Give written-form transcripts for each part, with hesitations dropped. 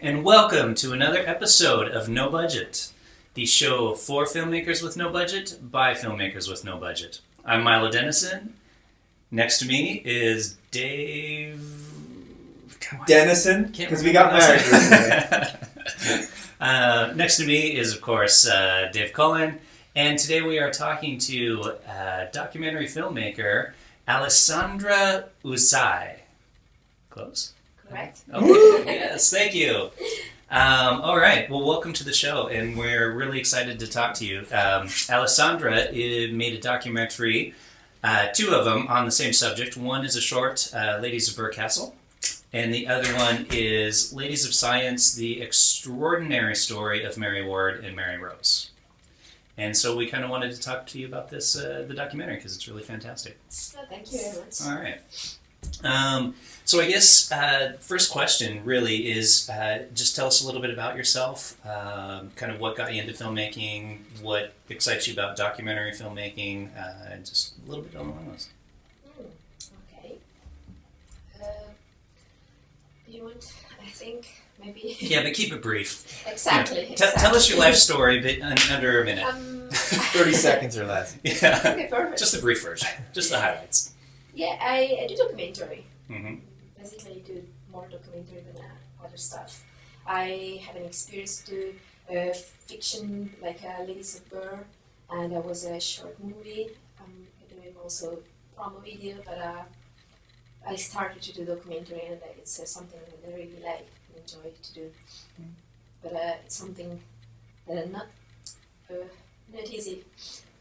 and welcome to another episode of No Budget, the show for filmmakers with no budget by filmmakers with no budget. I'm Milo Dennison. Next to me is Dave... Dennison, because we got married recently. Next to me is, of course, Dave Cullen, and today we are talking to documentary filmmaker Alessandra Usai. Close? Correct. Okay. Yes, thank you. All right. Well, welcome to the show, and we're really excited to talk to you. Alessandra made a documentary, two of them on the same subject. One is a short, Ladies of Burr Castle, and the other one is Ladies of Science, the extraordinary story of Mary Ward and Mary Rose. And so we kind of wanted to talk to you about this, the documentary, because it's really fantastic. Thank you very much. All right. So I guess first question really is just tell us a little bit about yourself, kind of what got you into filmmaking, what excites you about documentary filmmaking, and just a little bit along those. Okay. You want, I think, maybe... Yeah, but keep it brief. Exactly. Yeah. Exactly. Tell us your life story but under a minute. 30 seconds or less. Yeah. Okay, perfect. Just the brief version, just the highlights. Yeah, I do documentary. Mm-hmm. Basically, I do more documentary than other stuff. I have an experience to fiction, like Ladies of Burr, and that was a short movie. I'm doing also promo video, but I started to do documentary, and it's something that I really like and enjoy to do. But it's something that not easy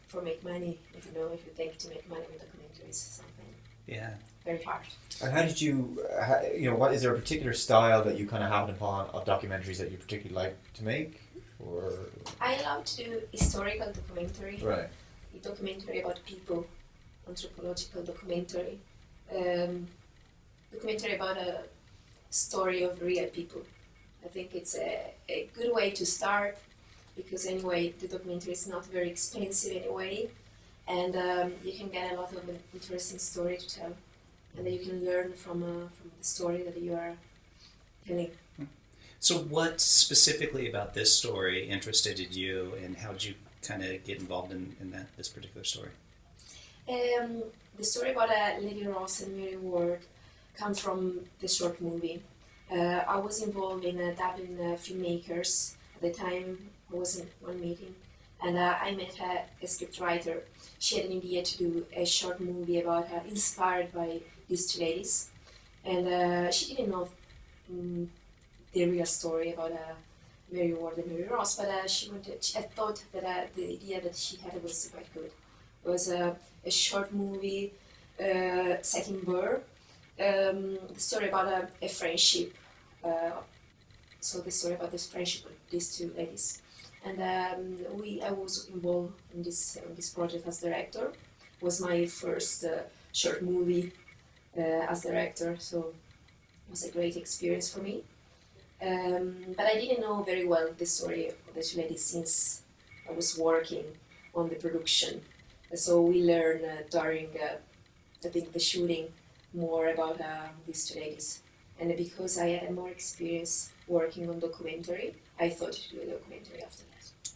for make money. If you think to make money with documentaries, something. Yeah. Very hard. And how did you, what is there a particular style that you kind of happen upon of documentaries that you particularly like to make? Or I love to do historical documentary. right. A documentary about people, anthropological documentary, documentary about a story of real people. I think it's a good way to start because anyway the documentary is not very expensive anyway, and you can get a lot of an interesting story to tell, and then you can learn from the story that you are telling. So what specifically about this story interested you, and how did you kind of get involved in this particular story? The story about Lady Ross and Mary Ward comes from the short movie. I was involved in Dublin filmmakers. At the time, I was in one meeting, and I met a script writer. She had an idea to do a short movie about her, inspired by these two ladies. And she didn't know the real story about Mary Ward and Mary Ross, but I thought that the idea that she had was quite good. It was a short movie set in Burr, the story about a friendship. So the story about this friendship with these two ladies. And I was involved in this project as director. It was my first short movie as director, so it was a great experience for me. But I didn't know very well the story of the two ladies since I was working on the production. So we learned during I think the shooting more about these two ladies. And because I had more experience working on documentary, I thought to do a documentary after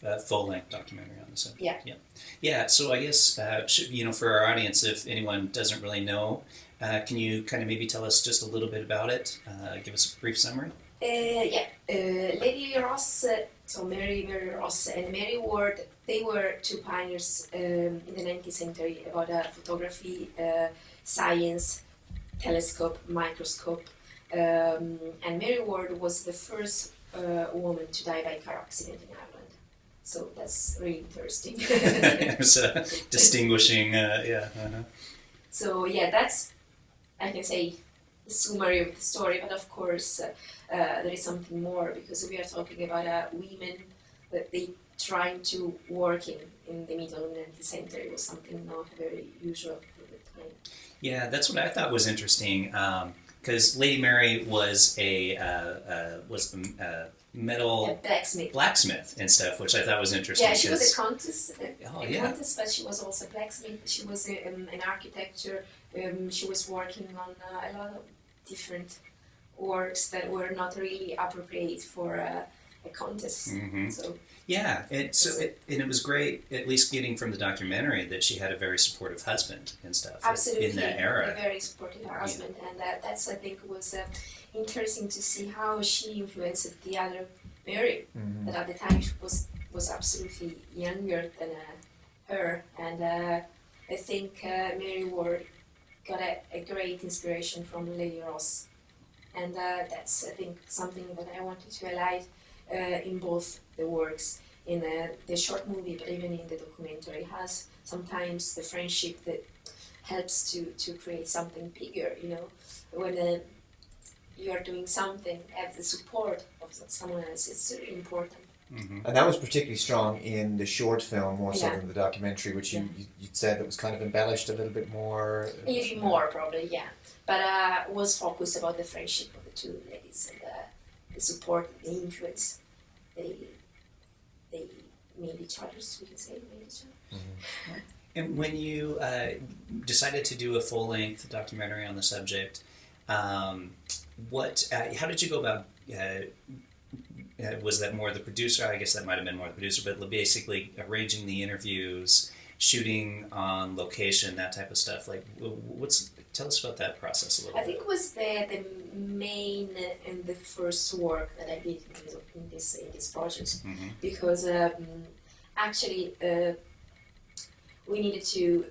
that. Full-length documentary on the subject. Yeah. Yeah. So I guess for our audience, if anyone doesn't really know, can you kind of maybe tell us just a little bit about it? Give us a brief summary. Lady Ross, so Mary Ross and Mary Ward, they were two pioneers in the 19th century about photography, science, telescope, microscope. And Mary Ward was the first woman to die by car accident in Ireland. So that's really interesting. There's a distinguishing, yeah. Uh-huh. So yeah, that's, I can say, the summary of the story, but of course there is something more because we are talking about women that they trying to work in the middle of the 19th century was something not very usual at the time. Yeah, that's what I thought was interesting. Because Lady Mary was a metal blacksmith and stuff, which I thought was interesting. Yeah, she was a countess, countess, but she was also a blacksmith. She was an architecture. She was working on a lot of different works that were not really appropriate for a contest. Mm-hmm. So yeah, and it was great, at least getting from the documentary, that she had a very supportive husband and stuff. Absolutely, in that era. a very supportive husband, and that's I think was interesting to see how she influenced the other Mary, that at the time she was absolutely younger than her, and I think Mary Ward got a great inspiration from Lady Ross, and that's I think something that I wanted to highlight in both the works. In the short movie, but even in the documentary, has sometimes the friendship that helps to create something bigger. You know, when you are doing something, have the support of someone else. It's really important. Mm-hmm. And that was particularly strong in the short film, more so Yeah. than the documentary, which you said that was kind of embellished a little bit more. A little more, probably, yeah. But was focused about the friendship of the two ladies and the support, the influence they made each other, we can say, made each other. Mm-hmm. And when you decided to do a full-length documentary on the subject, how did you go about? Was that more the producer? I guess that might have been more the producer, but basically arranging the interviews, shooting on location, that type of stuff. Like, tell us about that process a little I bit. think it was the main and the first work that I did in this project, Mm-hmm. because actually we needed to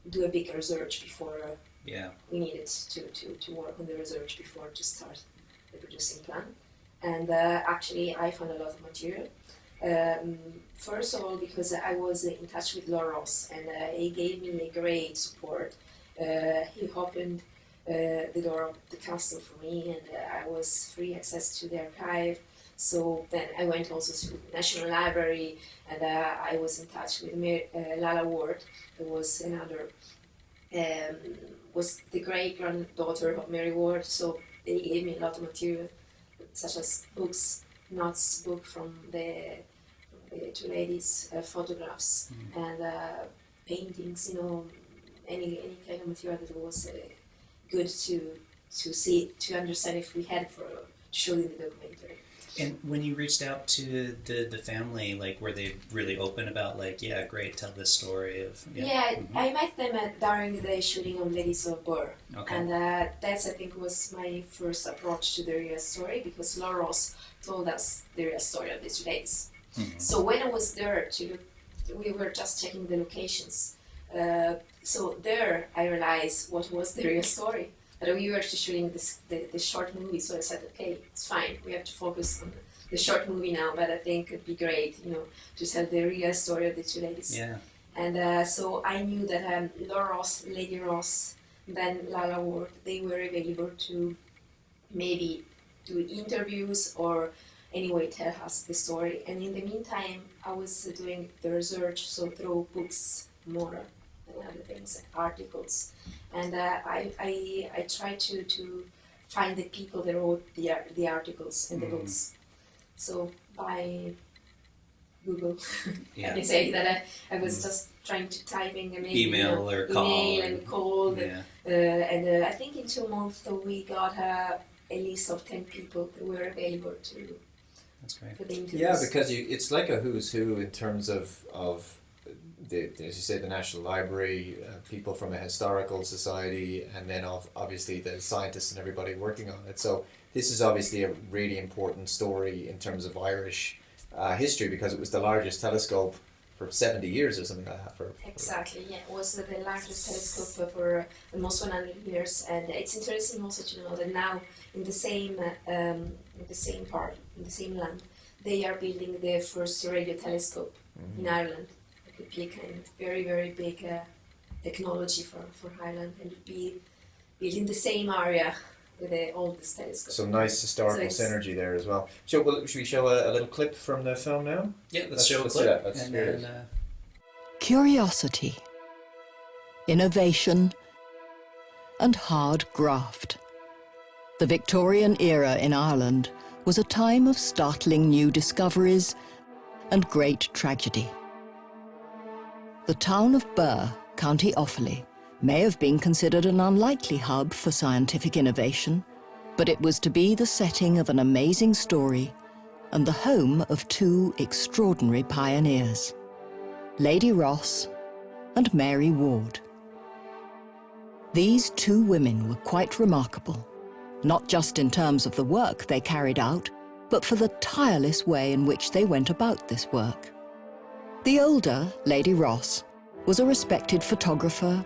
do a big research before. Yeah. We needed to work on the research before to start the producing plan, and actually I found a lot of material. First of all, because I was in touch with Ross, and he gave me a great support. He opened the door of the castle for me, and I was free access to the archive. So then I went also to the National Library, and I was in touch with Lala Ward, who was another, was the great-granddaughter of Mary Ward. So they gave me a lot of material, such as books, Knott's book from the two ladies, photographs, and paintings, you know, any kind of material that was good to see, to understand if we had for showing the documentary. And when you reached out to the family, like, were they really open about, like, yeah, great, tell this story of... I met them during the shooting of Ladies of Burr. Okay. And that's, I think, was my first approach to the real story, because Ross told us the real story of these ladies. Mm-hmm. So when I was there we were just checking the locations. So there I realized what was the real story. But we were actually shooting the short movie, so I said, okay, it's fine. We have to focus on the short movie now, but I think it'd be great, you know, to tell the real story of the two ladies. Yeah. And so I knew that Lady Ross, then Lala Ward, they were available to maybe do interviews or anyway tell us the story. And in the meantime, I was doing the research, so through books more and other things, articles. And I tried to find the people that wrote the articles and the books. So by Google, Yeah. I can say that I was just trying to typing an Email or call. and call. Yeah. And I think in 2 months we got a list of 10 people who were available to That's great. for the interviews. Yeah, because it's like a who's who in terms of as you say, the National Library, people from a historical society, and then obviously the scientists and everybody working on it. So this is obviously a really important story in terms of Irish history, because it was the largest telescope for 70 years or something like that. Exactly, yeah. It was the largest telescope for almost 100 years. And it's interesting also to know that now in the same part, in the same land, they are building the first radio telescope in Ireland. It could be a kind of very, very big technology for Ireland, and it would be built in the same area with the oldest telescope. Some nice historical synergy there as well. Should we show a little clip from the film now? Yeah, let's show a do clip. that. Let's And hear then, it. Curiosity, innovation, and hard graft. The Victorian era in Ireland was a time of startling new discoveries and great tragedy. The town of Burr, County Offaly, may have been considered an unlikely hub for scientific innovation, But it was to be the setting of an amazing story and the home of two extraordinary pioneers, Lady Ross and Mary Ward. These two women were quite remarkable, not just in terms of the work they carried out, but for the tireless way in which they went about this work. The older, Lady Ross, was a respected photographer,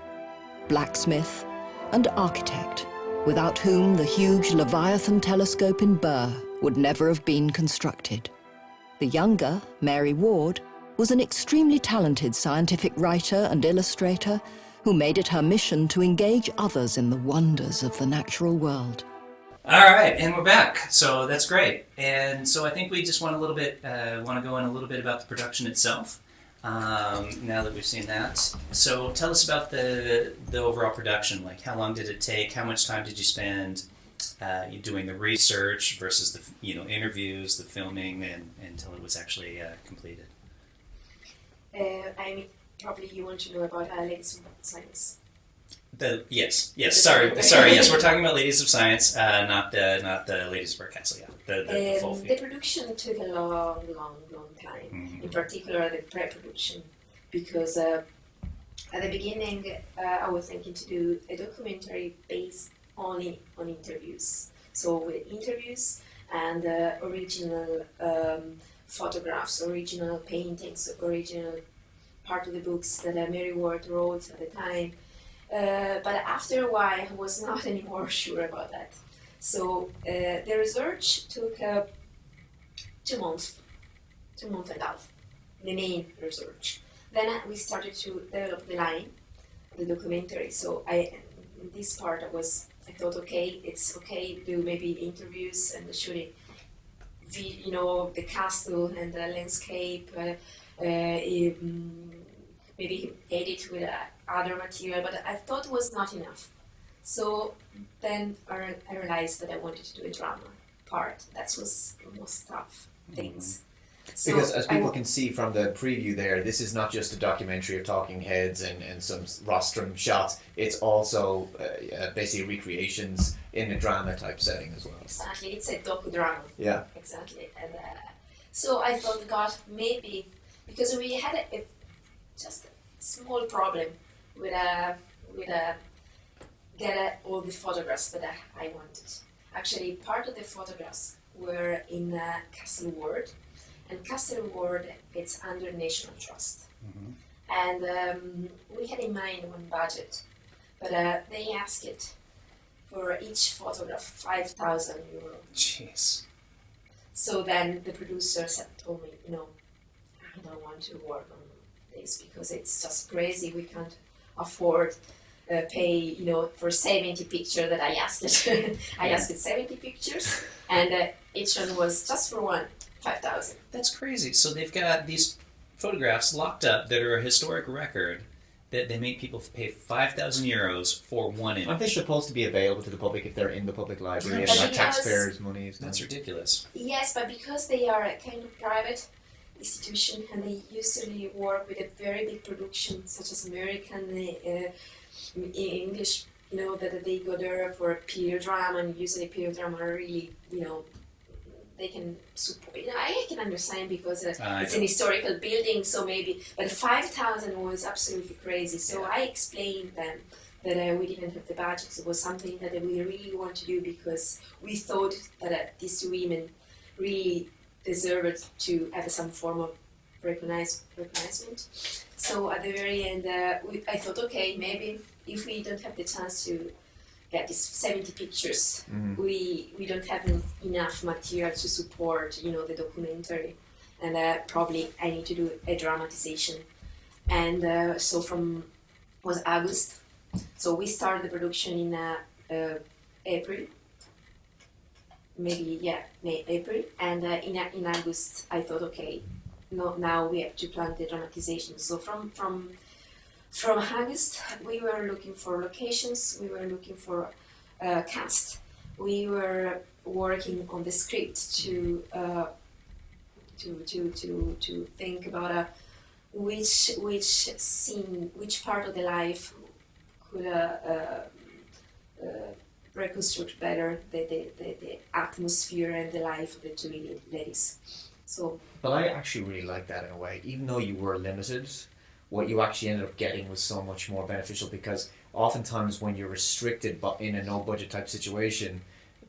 blacksmith, and architect, without whom the huge Leviathan telescope in Burr would never have been constructed. The younger, Mary Ward, was an extremely talented scientific writer and illustrator who made it her mission to engage others in the wonders of the natural world. All right, and we're back. So that's great. And so I think we just want to go in a little bit about the production itself. Now that we've seen that, so tell us about the overall production. Like, how long did it take? How much time did you spend doing the research versus the interviews, the filming, and until it was actually completed? I mean, probably you want to know about Ladies of Science. Yes. Sorry. Yes, we're talking about Ladies of Science, not the Ladies of Burr Castle. Yeah, the full The feed. production took a long time. Mm-hmm. In particular, the pre-production, because at the beginning I was thinking to do a documentary based only on interviews. So with interviews and original photographs, original paintings, original part of the books that Mary Ward wrote at the time. But after a while, I was not anymore sure about that. So the research took 2 months, 2 months and a half, the main research. Then we started to develop the line, the documentary. So in this part, I thought, okay, it's okay to do maybe interviews and shooting, the castle and the landscape, maybe edit with other material, but I thought it was not enough. So then I realized that I wanted to do a drama part. That was the most tough things. So because as people can see from the preview there, this is not just a documentary of talking heads and some rostrum shots. It's also basically recreations in a drama type setting as well. Exactly, it's a docudrama. Yeah. Exactly, and so I thought, God, maybe because we had just a small problem with get all the photographs that I wanted. Actually, part of the photographs were in Castle Ward, and Castle Ward it's under National Trust. Mm-hmm. And we had in mind one budget, but they asked it for each photograph 5,000 euro. Jeez. So then the producers told me, I don't want to work on this because it's just crazy. We can't afford pay, for 70 pictures that I asked. I asked 70 pictures, and each one was just for one, 5,000. That's crazy. So they've got these photographs locked up that are a historic record that they make people pay 5,000 euros for one image. Aren't they supposed to be available to the public if they're in the public library and But not because- taxpayers' money? That's ridiculous. Yes, but because they are a kind of private institution and they usually work with a very big production, such as American, English, that they go there for a period drama, and usually period drama are really, they can support. I can understand because it's an historical building, so maybe, but 5,000 was absolutely crazy. So I explained them that we didn't have the budget. It was something that we really want to do because we thought that these women really deserved to have some form of recognition. So at the very end, I thought, okay, maybe if we don't have the chance to get these 70 pictures, we don't have enough material to support, the documentary, and probably I need to do a dramatization. And so was August. So we started the production in April. April, and in August I thought, okay, no, now we have to plan the dramatization. So from August we were looking for locations, we were looking for cast, we were working on the script to think about which scene, which part of the life could reconstruct better the atmosphere and the life of the two ladies. So, but I actually really like that in a way. Even though you were limited, what you actually ended up getting was so much more beneficial, because oftentimes when you're restricted but in a no budget type situation,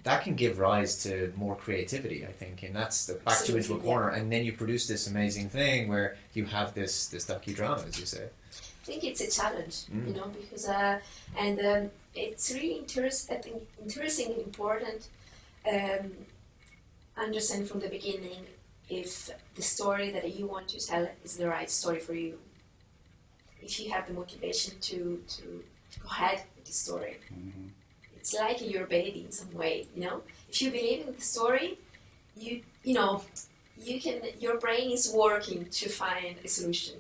that can give rise to more creativity, I think, and that's the back you into a corner, and then you produce this amazing thing where you have this docudrama, as you say. I think it's a challenge, because it's really interesting and important. Understand from the beginning if the story that you want to tell is the right story for you. If you have the motivation to go ahead with the story. Mm-hmm. It's like your baby in some way, If you believe in the story, you can. Your brain is working to find a solution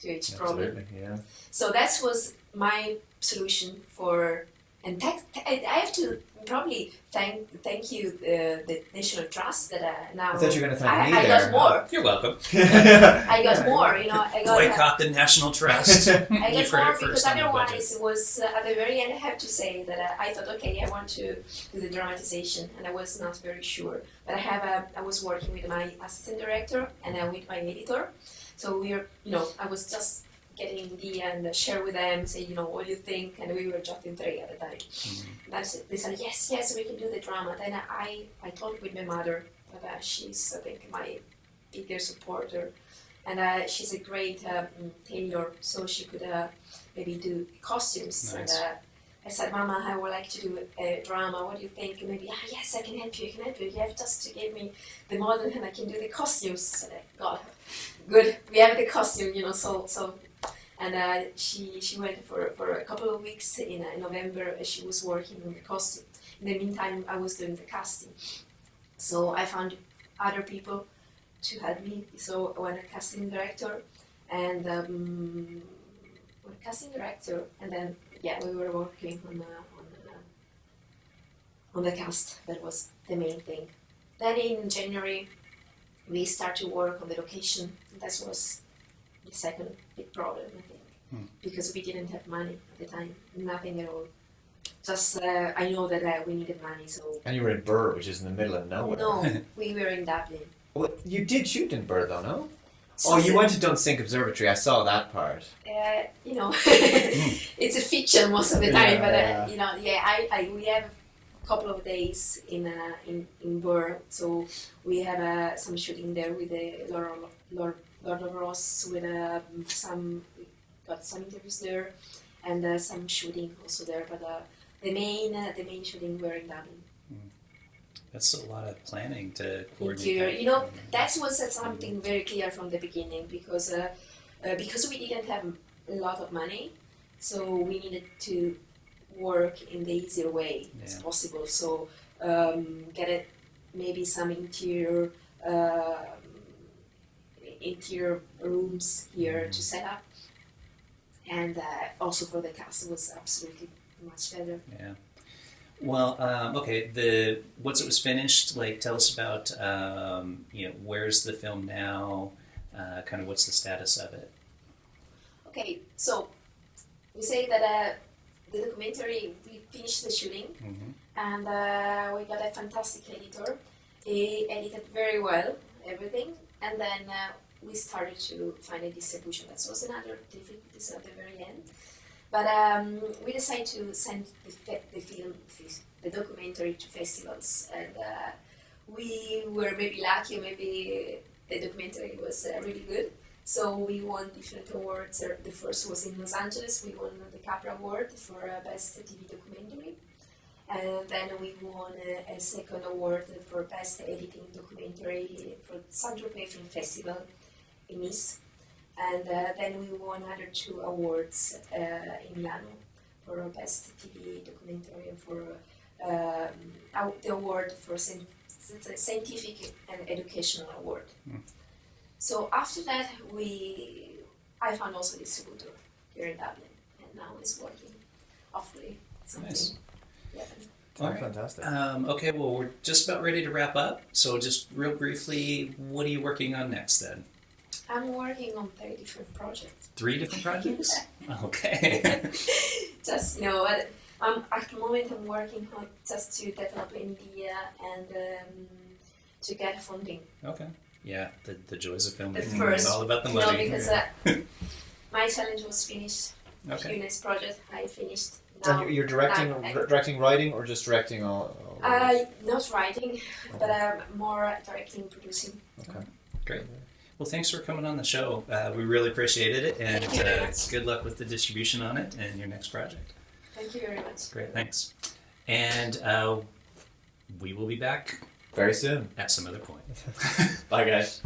to each problem. Absolutely, yeah. So that was my solution for. And I have to probably thank you the National Trust that now. I thought you were going to thank me I there. got more. You're welcome. I got more, I got. Boycott the National Trust. I got more because otherwise it was at the very end. I have to say that I thought, okay, I want to do the dramatization, and I was not very sure. But I was working with my assistant director and with my editor, so I was just getting an idea and share with them, say, what do you think? And we were just in 3 at the time. Mm-hmm. They said, yes, we can do the drama. Then I talked with my mother, but she's, I think, my biggest supporter. And she's a great tailor, so she could maybe do costumes. Nice. And I said, Mama, I would like to do a drama. What do you think? And maybe, yes, I can help you. You have just to give me the model and I can do the costumes. So God, good. We have the costume, so. And she went for a couple of weeks in November. She was working on the costume. In the meantime, I was doing the casting. So I found other people to help me. So I went a casting director, and then we were working on the cast. That was the main thing. Then in January, we started to work on the location. That was the second big problem, I think, because we didn't have money at the time, nothing at all. Just I know that we needed money, so. And you were in Birr, which is in the middle of nowhere. No, we were in Dublin. Well, you did shoot in Birr, though, no? So you went to Dunsink Observatory. I saw that part. It's a fiction most of the time, Yeah, but we have a couple of days in Birr, so we have some shooting there with the Lord of Ross, with we got some interviews there, and some shooting also there. But the main shooting were in Dublin. That's a lot of planning to coordinate. Interior, that was something very clear from the beginning, because we didn't have a lot of money, so we needed to work in the easier way as possible. So get maybe some interior rooms here to set up, and also for the cast it was absolutely much better. Yeah. Well, okay. Once it was finished, tell us about where's the film now? Kind of what's the status of it? Okay, so we say that the documentary, we finished the shooting, and we got a fantastic editor. He edited very well everything, and then we started to find a distribution. That was another difficulty at the very end. But we decided to send the documentary to festivals, and we were maybe lucky, maybe the documentary was really good. So we won different awards. The first was in Los Angeles. We won the Capra Award for Best TV Documentary. And then we won a second award for Best Editing Documentary for Saint-Tropez Film Festival in Nice. And then we won other 2 awards in Milano for Best TV Documentary and for the award for Scientific and Educational Award. So after that, I found also a distributor here in Dublin, and now it's working. Hopefully, something. Nice. All right. Fantastic. Okay, well, we're just about ready to wrap up. So just real briefly, what are you working on next then? I'm working on 3 different projects. 3 different projects? Okay. Just, At the moment, I'm working on just to develop an idea and to get funding. Okay. Yeah, the joys of The filmmaking. first, It's all about the you know, money. because my challenge was finished. Okay. Few next project I finished. And Now, you're directing, now I- directing, writing, or just directing all? not writing, but more directing, producing. Okay. Great. Well, thanks for coming on the show. We really appreciated it, and Thank you very much. good luck with the distribution on it and your next project. Thank you very much. Great, thanks. And we will be back Very soon. at some other point. Bye, guys.